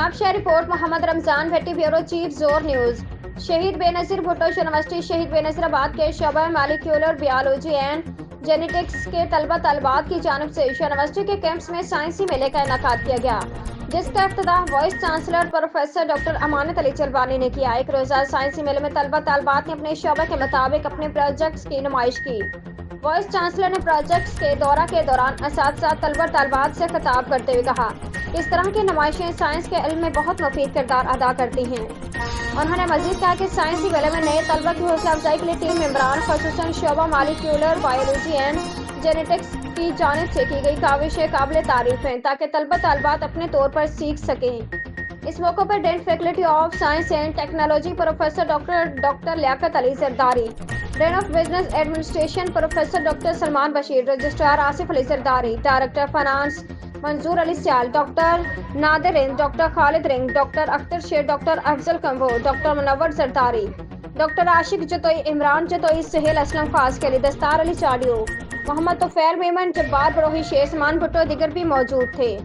Nawab Shah report Mohammad Ramzan भट्टी bureau chief जोर news. शहीद Benazir Bhutto university शहीद बेनज़ीराबाद के शोबा मॉलिक्यूलर बायोलॉजी एंड जेनेटिक्स के तलबा तलबात की जानिब से यूनिवर्सिटी के कैंप्स में साइंसी मेले का इनेकाद किया गया, जिसका इफ्तिताह vice chancellor professor doctor Amanat Ali चलवानी ने किया। एक रोज़ा साइंसी मेले में तलबा तलबात ने अपने शोबे के मुताबिक अपने प्रोजेक्ट्स की नुमाइश की। वाइस चांसलर ने प्रोजेक्ट्स के दौरा के दौरान असातिज़ा तलबा तलबात से खिताब करते हुए कहा, इस तरह की नुमाइशें साइंस के इल्म में बहुत मुफीद किरदार अदा करती हैं। उन्होंने मजीद कहा कि साइंसी मेले में नए तलबा की हौसला अफजाई के लिए टीम मेंबरान खसूसन शोबा मॉलिक्यूलर बायोलॉजी एंड जेनेटिक्स की जानिब से की गई काविशें काबिल तारीफ हैं, ताकि तलबा तलबात अपने तौर पर सीख सकें। इस मौके पर dean faculty of science and technology professor doctor Liaquat Ali Zardari, dean of business administration professor doctor Salman Bashir, registrar Asif Ali Zardari, director finance Manzoor Ali Sial, doctor Nadir Rind, doctor Khalid Rind, doctor Akhtar Shaikh, doctor Afzal Kamboh, doctor Munawar Zardari, doctor Ashiq Jatoi, Imran Jatoi, Sohail Aslam खास के लिए, दस्तार अली चाडियो, मोहम्मद तुफैल मेमन, जब्बार बरोही, शेर समान भुट्टो दिगर भी मौजूद थे।